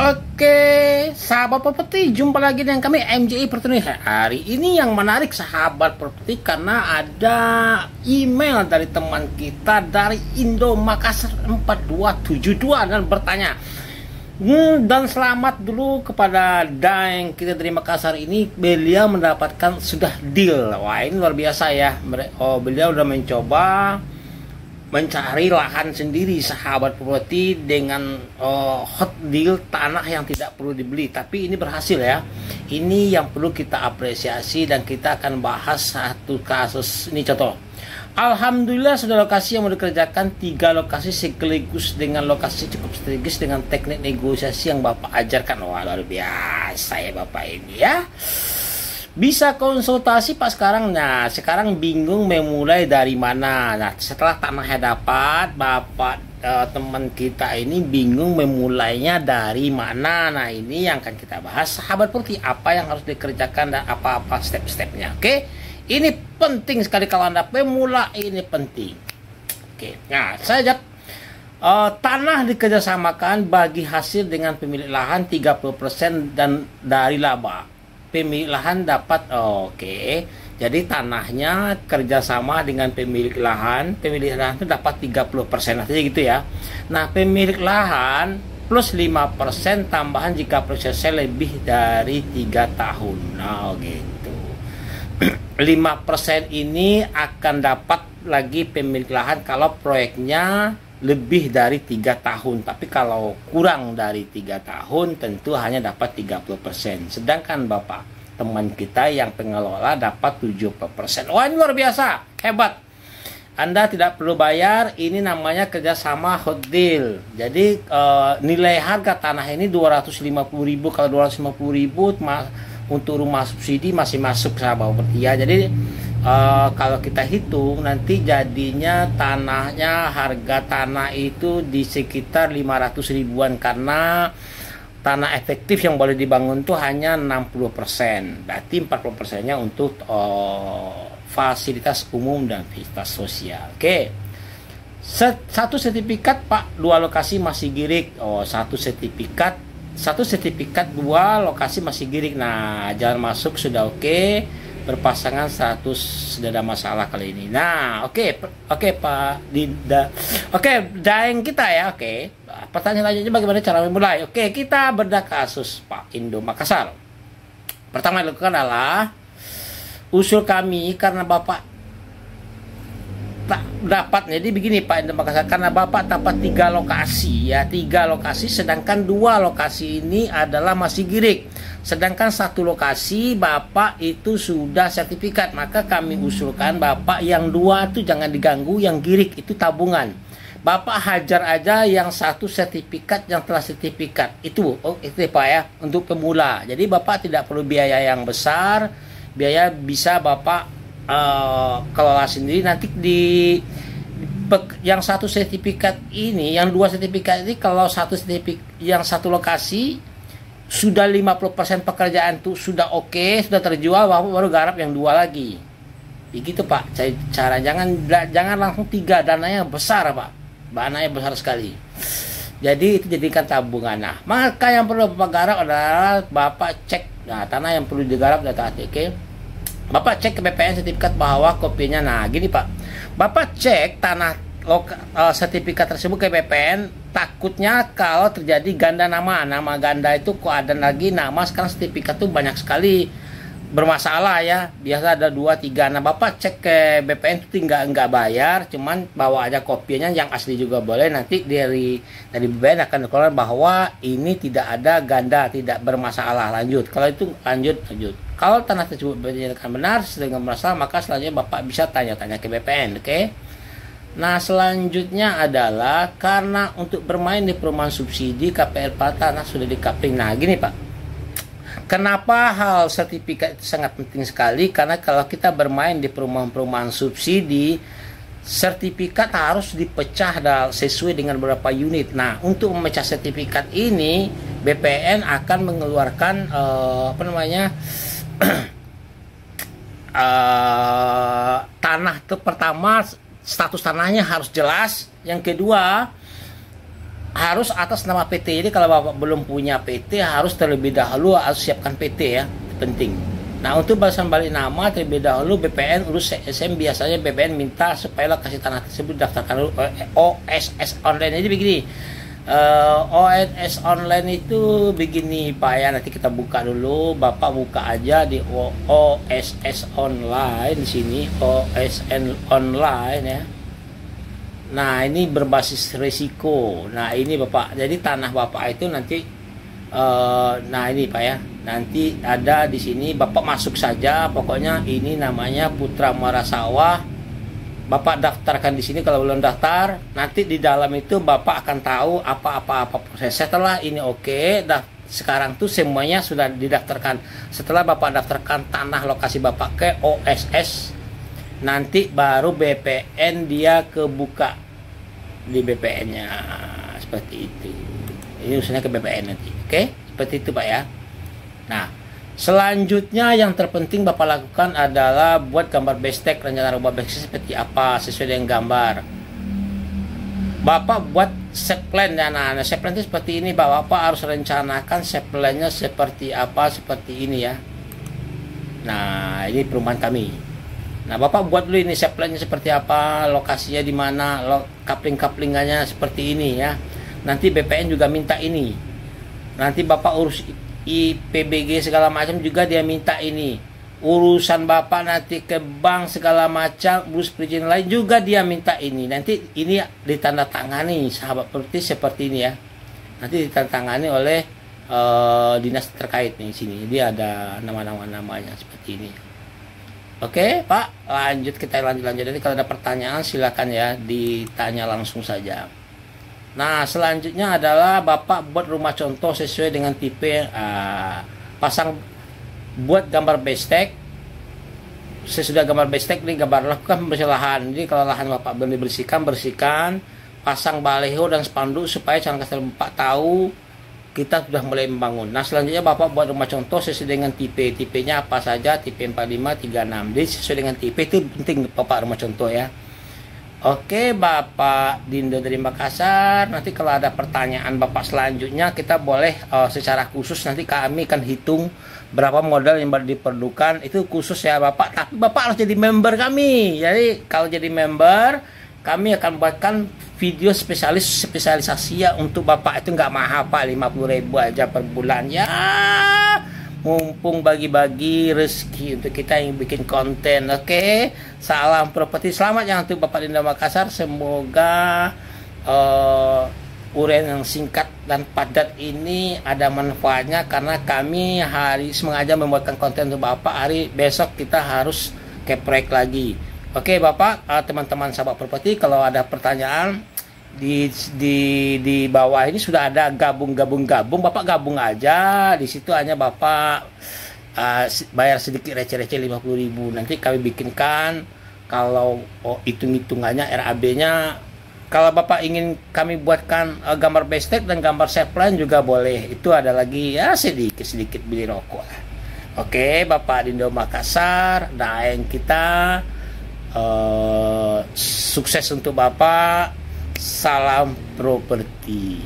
Oke, sahabat properti, jumpa lagi dengan kami MJI Property. Hari ini yang menarik sahabat properti karena ada email dari teman kita dari Indo Makassar 4272 dan bertanya. Dan selamat dulu kepada Daeng kita dari Makassar ini, beliau mendapatkan sudah deal. Wah, ini luar biasa ya. Beliau udah mencoba mencari lahan sendiri sahabat properti dengan hot deal tanah yang tidak perlu dibeli, tapi ini berhasil ya. Ini yang perlu kita apresiasi dan kita akan bahas satu kasus ini. Contoh, alhamdulillah sudah lokasi yang mau dikerjakan 3 lokasi sekaligus dengan lokasi cukup strategis dengan teknik negosiasi yang Bapak ajarkan. Wah, luar biasa ya Bapak ini ya. Bisa konsultasi Pak sekarang. Nah, sekarang bingung memulai dari mana. Nah, setelah tanahnya dapat, Bapak teman kita ini bingung memulainya dari mana. Nah, ini yang akan kita bahas sahabat properti, apa yang harus dikerjakan dan apa-apa step-stepnya. Oke, ini penting sekali kalau Anda pemula, ini penting. Oke, nah saya tanah dikerjasamakan bagi hasil dengan pemilik lahan 30% dan dari laba. Pemilik lahan dapat jadi tanahnya kerjasama dengan pemilik lahan itu dapat 30%, artinya gitu ya. Nah, pemilik lahan plus 5% tambahan jika prosesnya lebih dari 3 tahun. Nah, gitu. 5% ini akan dapat lagi pemilik lahan kalau proyeknya lebih dari 3 tahun, tapi kalau kurang dari 3 tahun tentu hanya dapat 30%. Sedangkan Bapak teman kita yang pengelola dapat 70%. Wah, ini luar biasa, hebat. Anda tidak perlu bayar, ini namanya kerjasama hot deal. Jadi nilai harga tanah ini 250.000. Kalau 250.000 untuk rumah subsidi masih masuk sahabat properti ya. Jadi kalau kita hitung nanti jadinya tanahnya, harga tanah itu di sekitar 500 ribuan karena tanah efektif yang boleh dibangun itu hanya 60%. Berarti 40%-nya untuk fasilitas umum dan fasilitas sosial. Oke. Satu sertifikat Pak, 2 lokasi masih girik. Satu sertifikat 2 lokasi masih girik. Nah, jalan masuk sudah oke. Berpasangan status sudah ada masalah kali ini. Nah, oke Pak Dinda. Daeng kita ya. Pertanyaan selanjutnya, bagaimana cara memulai? Kita bedah kasus Pak Indo Makassar. Pertama yang dilakukan adalah usul kami karena Bapak tak dapat. Jadi begini Pak Indo Makassar, karena Bapak dapat 3 lokasi ya, 3 lokasi, sedangkan 2 lokasi ini adalah masih girik. Sedangkan 1 lokasi Bapak itu sudah sertifikat, maka kami usulkan Bapak yang 2 itu jangan diganggu, yang girik itu tabungan. Bapak hajar aja yang 1 sertifikat yang telah sertifikat. Itu Pak ya, untuk pemula. Jadi Bapak tidak perlu biaya yang besar, biaya bisa Bapak kelola sendiri. Nanti yang 1 sertifikat ini, yang 2 sertifikat ini, kalau 1 sertifikat yang 1 lokasi sudah 50% pekerjaan tuh sudah oke, sudah terjual, baru garap yang 2 lagi. Begitu Pak cara. Jangan langsung 3, dananya besar Pak, dananya besar sekali. Jadi itu jadikan tabungan. Nah, maka yang perlu Bapak garap adalah Bapak cek. Nah, tanah yang perlu digarap data ATK, Bapak cek ke BPN sertifikat bahwa kopinya. Nah, gini Pak, Bapak cek tanah sertifikat tersebut ke BPN. Takutnya kalau terjadi ganda nama ganda itu kok ada lagi nama. Sekarang sertifikat tuh banyak sekali bermasalah ya, biasa ada 2-3. Nah, Bapak cek ke BPN itu nggak bayar, cuman bawa aja kopinya, yang asli juga boleh. Nanti dari BPN akan dikeluarkan bahwa ini tidak ada ganda, tidak bermasalah, lanjut. Kalau itu lanjut. Kalau tanah tersebut dinyatakan benar sedang bermasalah, maka selanjutnya Bapak bisa tanya-tanya ke BPN. Nah, selanjutnya adalah karena untuk bermain di perumahan subsidi KPR tanah sudah dikapling. Nah, gini Pak, kenapa hal sertifikat itu sangat penting sekali? Karena kalau kita bermain di perumahan subsidi, sertifikat harus dipecah sesuai dengan beberapa unit. Nah, untuk memecah sertifikat ini, BPN akan mengeluarkan tanah itu pertama status tanahnya harus jelas. Yang kedua, harus atas nama PT. Jadi kalau Bapak belum punya PT, harus terlebih dahulu harus siapkan PT ya, penting. Nah, untuk balasan balik nama terlebih dahulu BPN urus CSM, biasanya BPN minta supaya lokasi tanah tersebut daftarkan dulu OSS online. Jadi begini, OSS online itu begini Pak ya, nanti kita buka dulu. Bapak buka aja di OSS online di sini, OSN online ya. Nah, ini berbasis risiko. Nah, ini Bapak. Jadi tanah Bapak itu nanti nah ini Pak ya. Nanti ada di sini Bapak masuk saja. Pokoknya ini namanya Putra Muara Sawah. Bapak daftarkan di sini kalau belum daftar. Nanti di dalam itu Bapak akan tahu apa proses. Setelah ini oke, sekarang tuh semuanya sudah didaftarkan. Setelah Bapak daftarkan tanah lokasi Bapak ke OSS, nanti baru BPN dia kebuka di BPN-nya seperti itu. Ini urusannya ke BPN nanti. Oke, seperti itu Pak ya. Nah, selanjutnya yang terpenting Bapak lakukan adalah buat gambar bestek, rencana rumah bestek seperti apa sesuai dengan gambar. Bapak buat set plan ya. Nah, set plan itu seperti ini Pak. Bapak harus rencanakan set plan-nya seperti apa, seperti ini ya. Nah, ini perumahan kami. Nah, Bapak buat dulu ini set plan-nya seperti apa, lokasinya di mana, coupling-couplingannya seperti ini ya. Nanti BPN juga minta ini. Nanti Bapak urus IPBG segala macam juga dia minta ini. Urusan Bapak nanti ke bank segala macam, urus perizinan lain juga dia minta ini. Nanti ini ditandatangani sahabat properti seperti ini ya. Nanti ditandatangani oleh dinas terkait nih sini. Dia ada nama-namanya seperti ini. Oke Pak, kita lanjut. Jadi kalau ada pertanyaan silakan ya ditanya langsung saja. Nah, selanjutnya adalah Bapak buat rumah contoh sesuai dengan tipe, pasang buat gambar bestek. Sesudah gambar bestek ini gambar lakukan pembersihan lahan. Jadi kalau lahan Bapak bersihkan, pasang baliho dan spanduk supaya calon customer Bapak tahu kita sudah mulai membangun. Nah, selanjutnya Bapak buat rumah contoh sesuai dengan tipenya apa saja, tipe 45, 36. Jadi sesuai dengan tipe itu penting Bapak rumah contoh ya. Oke Bapak Dindo dari Makassar, nanti kalau ada pertanyaan Bapak selanjutnya kita boleh secara khusus nanti kami akan hitung berapa modal yang diperlukan, itu khusus ya Bapak. Tapi Bapak harus jadi member kami. Jadi kalau jadi member kami akan buatkan video spesialisasi ya untuk Bapak. Itu nggak mahal Pak, 50.000 aja per bulan ya. Mumpung bagi-bagi rezeki untuk kita yang bikin konten. Oke, salam properti, selamat ya untuk Bapak Dindo Makassar. Semoga uraian yang singkat dan padat ini ada manfaatnya, karena kami sengaja membuatkan konten untuk Bapak. Hari besok kita harus ke proyek lagi. Oke Bapak, teman-teman sahabat properti, kalau ada pertanyaan di bawah ini sudah ada gabung, Bapak gabung aja di situ. Hanya Bapak bayar sedikit receh-receh 50.000, nanti kami bikinkan. Kalau hitung-hitungannya RAB-nya, kalau Bapak ingin kami buatkan gambar bestek dan gambar set plan juga boleh. Itu ada lagi ya, sedikit beli rokok. Oke Bapak Dindo Makassar, doain kita sukses untuk Bapak. Salam properti.